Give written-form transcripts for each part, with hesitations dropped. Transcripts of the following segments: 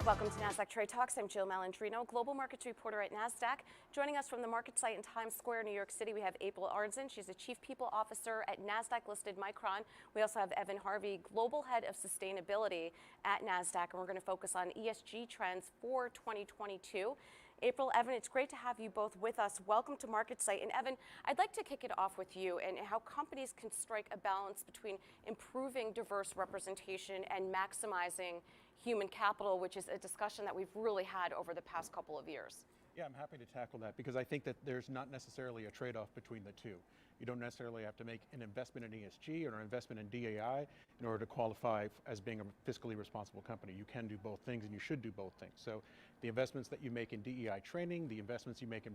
Welcome to Nasdaq Trade Talks. I'm Jill Malandrino, global markets reporter at Nasdaq. Joining us from the market site in Times Square, New York City, we have April Arnzen. She's the Chief People Officer at Nasdaq-listed Micron. We also have Harvey, Global Head of Sustainability at Nasdaq, and we're going to focus on ESG trends for 2022. April, Evan, it's great to have you both with us. Welcome to Market Site. And Evan, I'd like to kick it off with you and how companies can strike a balance between improving diverse representation and maximizing human capital, which is a discussion that we've really had over the past couple of years. Yeah, I'm happy to tackle that because I think that there's not necessarily a trade-off between the two. You don't necessarily have to make an investment in ESG or an investment in DAI in order to qualify as being a fiscally responsible company. You can do both things and you should do both things. So the investments that you make in DEI training, the investments you make in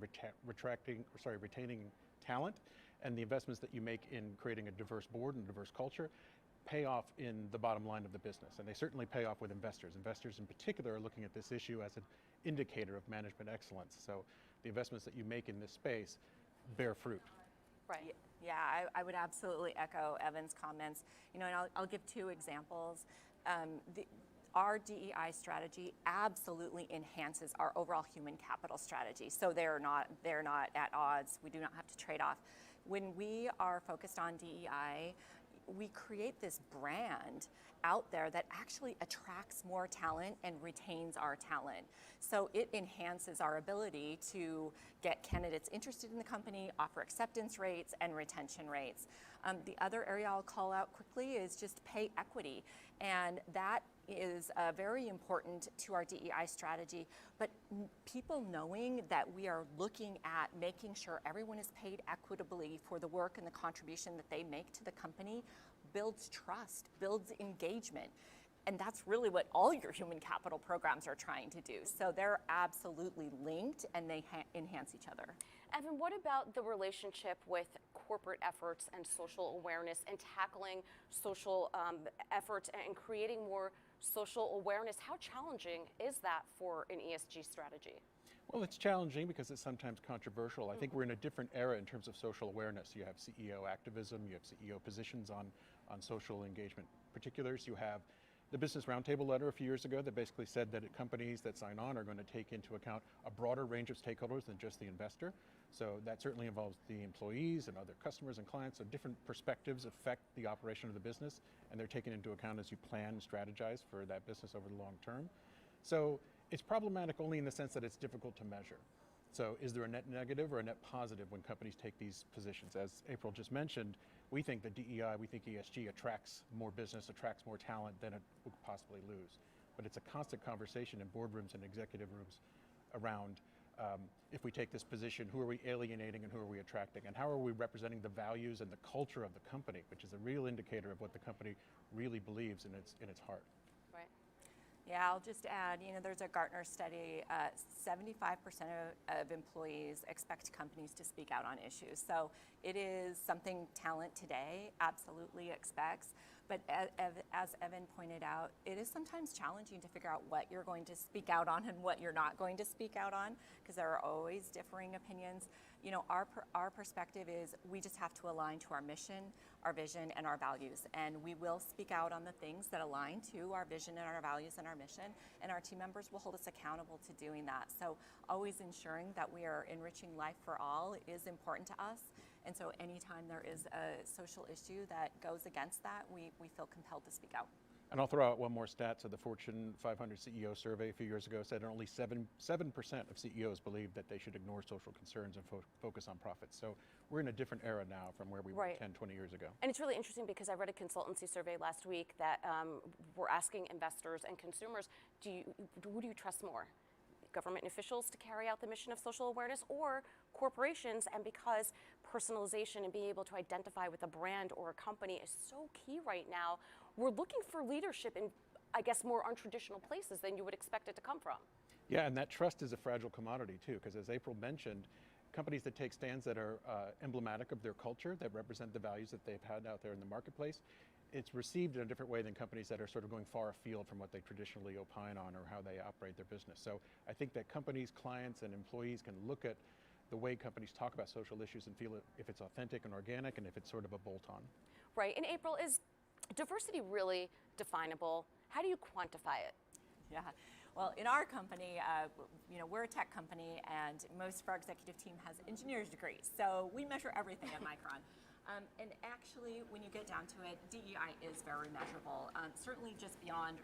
retaining talent, and the investments that you make in creating a diverse board and a diverse culture pay off in the bottom line of the business, and they certainly pay off with investors. Investors in particular are looking at this issue as an indicator of management excellence. So the investments that you make in this space bear fruit. Right. Yeah, I would absolutely echo Evan's comments. You know, and I'll give two examples. Our DEI strategy absolutely enhances our overall human capital strategy. So they're not at odds. We do not have to trade off. When we are focused on DEI, we create this brand out there that actually attracts more talent and retains our talent. So it enhances our ability to get candidates interested in the company, offer acceptance rates and retention rates. The other area I'll call out quickly is just pay equity. And that is very important to our DEI strategy, but people knowing that we are looking at making sure everyone is paid equitably for the work and the contribution that they make to the company builds trust, builds engagement. And that's really what all your human capital programs are trying to do. So they're absolutely linked and they enhance each other. Evan, what about the relationship with corporate efforts and social awareness and tackling social efforts and creating more social awareness? How challenging is that for an ESG strategy? Well, it's challenging because it's sometimes controversial. I think we're in a different era in terms of social awareness. You have CEO activism, you have CEO positions on social engagement particulars. You have the Business Roundtable letter a few years ago that basically said that companies that sign on are going to take into account a broader range of stakeholders than just the investor. So that certainly involves the employees and other customers and clients. So different perspectives affect the operation of the business, and they're taken into account as you plan and strategize for that business over the long term. So it's problematic only in the sense that it's difficult to measure. So is there a net negative or a net positive when companies take these positions? As April just mentioned, we think that DEI, we think ESG attracts more business, attracts more talent than it would possibly lose. But it's a constant conversation in boardrooms and executive rooms around if we take this position, who are we alienating and who are we attracting? And how are we representing the values and the culture of the company, which is a real indicator of what the company really believes in its heart. Right. Yeah, I'll just add, you know, there's a Gartner study, 75% of employees expect companies to speak out on issues. So it is something talent today absolutely expects. But as Evan pointed out, it is sometimes challenging to figure out what you're going to speak out on and what you're not going to speak out on, because there are always differing opinions. You know, our perspective is we just have to align to our mission, our vision, and our values. And we will speak out on the things that align to our vision and our values and our mission, and our team members will hold us accountable to doing that. So always ensuring that we are enriching life for all is important to us. And so anytime there is a social issue that goes against that, we feel compelled to speak out. And I'll throw out one more stat. So the Fortune 500 CEO survey a few years ago said only 7% of CEOs believe that they should ignore social concerns and focus on profits. So we're in a different era now from where we were 10, 20 years ago. And it's really interesting because I read a consultancy survey last week that we're asking investors and consumers, who do you trust more? Government officials to carry out the mission of social awareness or corporations? And because personalization and being able to identify with a brand or a company is so key right now, we're looking for leadership in, I guess, more untraditional places than you would expect it to come from. Yeah, and that trust is a fragile commodity too, because as April mentioned, companies that take stands that are emblematic of their culture, that represent the values that they've had out there in the marketplace, it's received in a different way than companies that are sort of going far afield from what they traditionally opine on or how they operate their business. So I think that companies, clients, and employees can look at the way companies talk about social issues and feel if it's authentic and organic and if it's sort of a bolt-on. Right. In April, is diversity really definable? How do you quantify it? Yeah. Well, in our company, we're a tech company, and most of our executive team has engineer's degrees, so we measure everything at Micron. And actually, when you get down to it, DEI is very measurable. Certainly, just beyond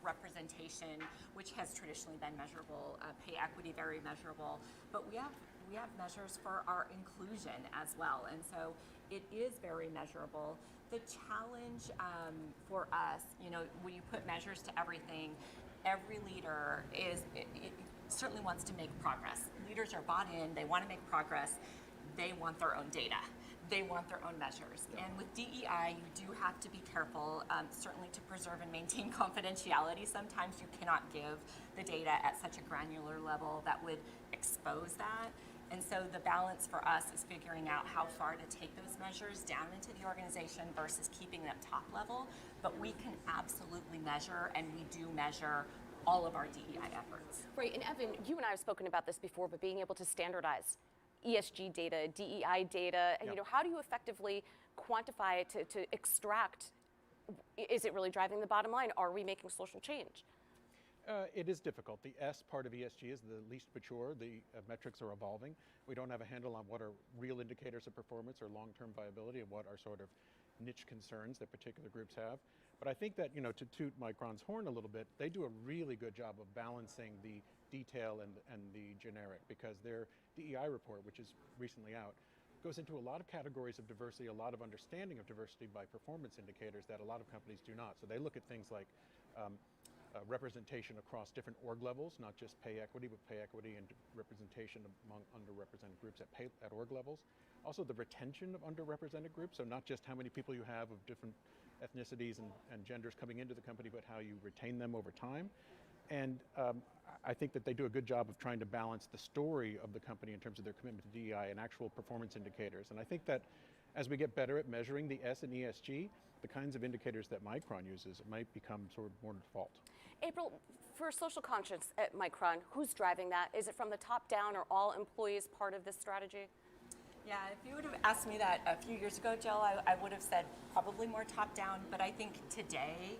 representation, which has traditionally been measurable, pay equity very measurable, but we have measures for our inclusion as well, and so it is very measurable. The challenge for us, when you put measures to everything, every leader certainly wants to make progress. Leaders are bought in, they want to make progress, they want their own data. They want their own measures. And with DEI, you do have to be careful, certainly to preserve and maintain confidentiality. Sometimes you cannot give the data at such a granular level that would expose that. And so the balance for us is figuring out how far to take those measures down into the organization versus keeping them top level. But we can absolutely measure, and we do measure all of our DEI efforts. Right, and Evan, you and I have spoken about this before, but being able to standardize ESG data, DEI data, and how do you effectively quantify it to extract, is it really driving the bottom line? Are we making social change? It is difficult. The S part of ESG is the least mature. The metrics are evolving. We don't have a handle on what are real indicators of performance or long-term viability and what are sort of niche concerns that particular groups have. But I think that, to toot Micron's horn a little bit, they do a really good job of balancing the detail and the generic, because their DEI report, which is recently out, goes into a lot of categories of diversity, a lot of understanding of diversity by performance indicators that a lot of companies do not. So they look at things like representation across different org levels, not just pay equity, but pay equity and representation among underrepresented groups at org levels. Also the retention of underrepresented groups, so not just how many people you have of different ethnicities and genders coming into the company, but how you retain them over time. And I think that they do a good job of trying to balance the story of the company in terms of their commitment to DEI and actual performance indicators. And I think that as we get better at measuring the S and ESG, the kinds of indicators that Micron uses, it might become sort of more default. April, for social conscience at Micron, who's driving that? Is it from the top down, or all employees part of this strategy? Yeah, if you would have asked me that a few years ago, Jill, I would have said probably more top down, but I think today,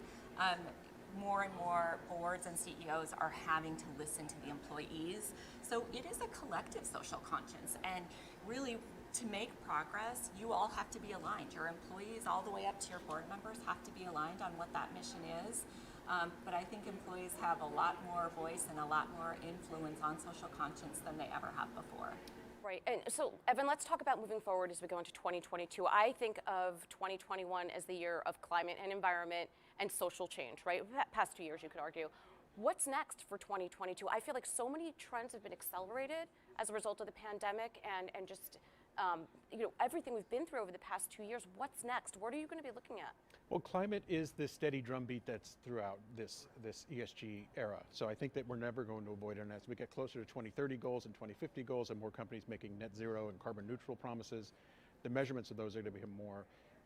more and more boards and CEOs are having to listen to the employees. So it is a collective social conscience, and really to make progress, you all have to be aligned. Your employees all the way up to your board members have to be aligned on what that mission is. But I think employees have a lot more voice and a lot more influence on social conscience than they ever have before. Right, and so Evan, let's talk about moving forward as we go into 2022. I think of 2021 as the year of climate and environment and social change, right? Past 2 years, you could argue. What's next for 2022? I feel like so many trends have been accelerated as a result of the pandemic and just everything we've been through over the past 2 years. What's next? What are you going to be looking at? Well, climate is the steady drumbeat that's throughout this ESG era. So I think that we're never going to avoid it. And as we get closer to 2030 goals and 2050 goals and more companies making net zero and carbon neutral promises, the measurements of those are going to become more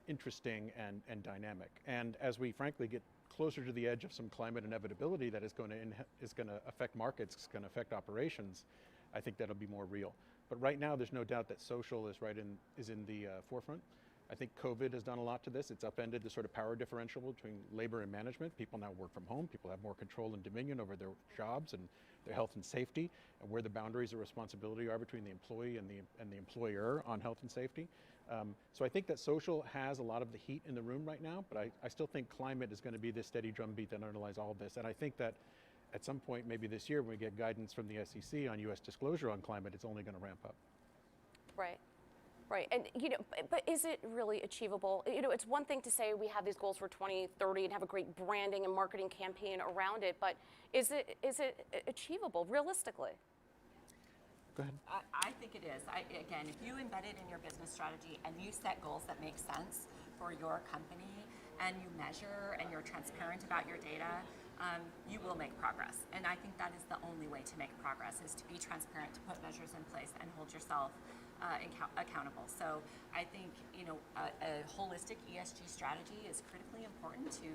interesting and dynamic. And as we frankly get closer to the edge of some climate inevitability that is going to affect markets, it's going to affect operations, I think that'll be more real. But right now, there's no doubt that social is in the forefront. I think COVID has done a lot to this. It's upended the sort of power differential between labor and management. People now work from home. People have more control and dominion over their jobs and their health and safety, and where the boundaries of responsibility are between the employee and the employer on health and safety. So I think that social has a lot of the heat in the room right now, but I still think climate is going to be this steady drumbeat that underlies all of this. And I think that at some point, maybe this year, when we get guidance from the SEC on U.S. disclosure on climate, it's only going to ramp up. Right. Right, and but is it really achievable? It's one thing to say we have these goals for 2030 and have a great branding and marketing campaign around it, but is it achievable realistically? Go ahead. I think it is. Again, if you embed it in your business strategy and you set goals that make sense for your company, and you measure and you're transparent about your data, you will make progress. And I think that is the only way to make progress, is to be transparent, to put measures in place and hold yourself accountable. So I think a holistic ESG strategy is critically important to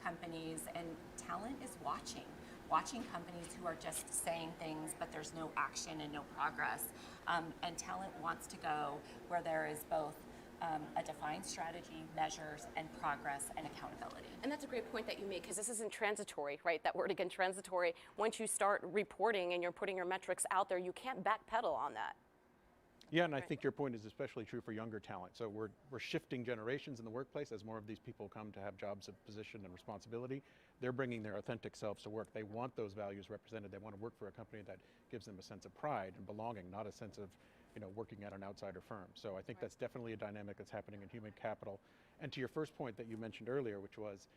companies, and talent is watching companies who are just saying things but there's no action and no progress. And talent wants to go where there is both a defined strategy, measures, and progress and accountability. And that's a great point that you make, because this isn't transitory, right? That word again, transitory. Once you start reporting and you're putting your metrics out there, you can't backpedal on that. Yeah, and I think your point is especially true for younger talent. So we're shifting generations in the workplace as more of these people come to have jobs of position and responsibility. They're bringing their authentic selves to work. They want those values represented. They want to work for a company that gives them a sense of pride and belonging, not a sense of working at an outsider firm. So I think that's definitely a dynamic that's happening in human capital. And to your first point that you mentioned earlier, which was,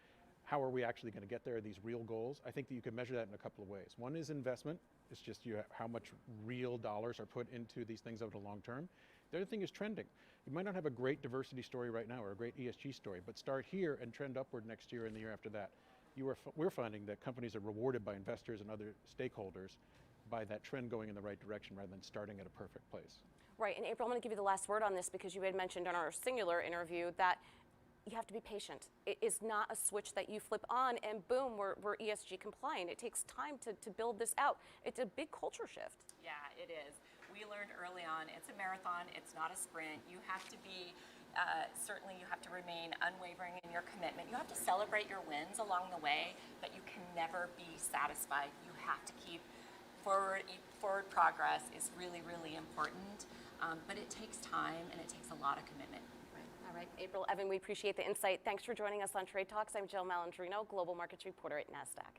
how are we actually going to get there, these real goals? I think that you can measure that in a couple of ways. One is investment. It's just how much real dollars are put into these things over the long term. The other thing is trending. You might not have a great diversity story right now or a great ESG story, but start here and trend upward next year and the year after that. We're finding that companies are rewarded by investors and other stakeholders by that trend going in the right direction rather than starting at a perfect place. Right, and April, I'm going to give you the last word on this, because you had mentioned in our singular interview that you have to be patient. It is not a switch that you flip on and boom, we're ESG compliant. It takes time to build this out. It's a big culture shift. Yeah, it is. We learned early on, it's a marathon, it's not a sprint. You have to be, certainly you have to remain unwavering in your commitment. You have to celebrate your wins along the way, but you can never be satisfied. You have to keep forward progress is really, really important, but it takes time and it takes a lot of commitment. All right, April, Evan, we appreciate the insight. Thanks for joining us on Trade Talks. I'm Jill Malandrino, Global Markets Reporter at Nasdaq.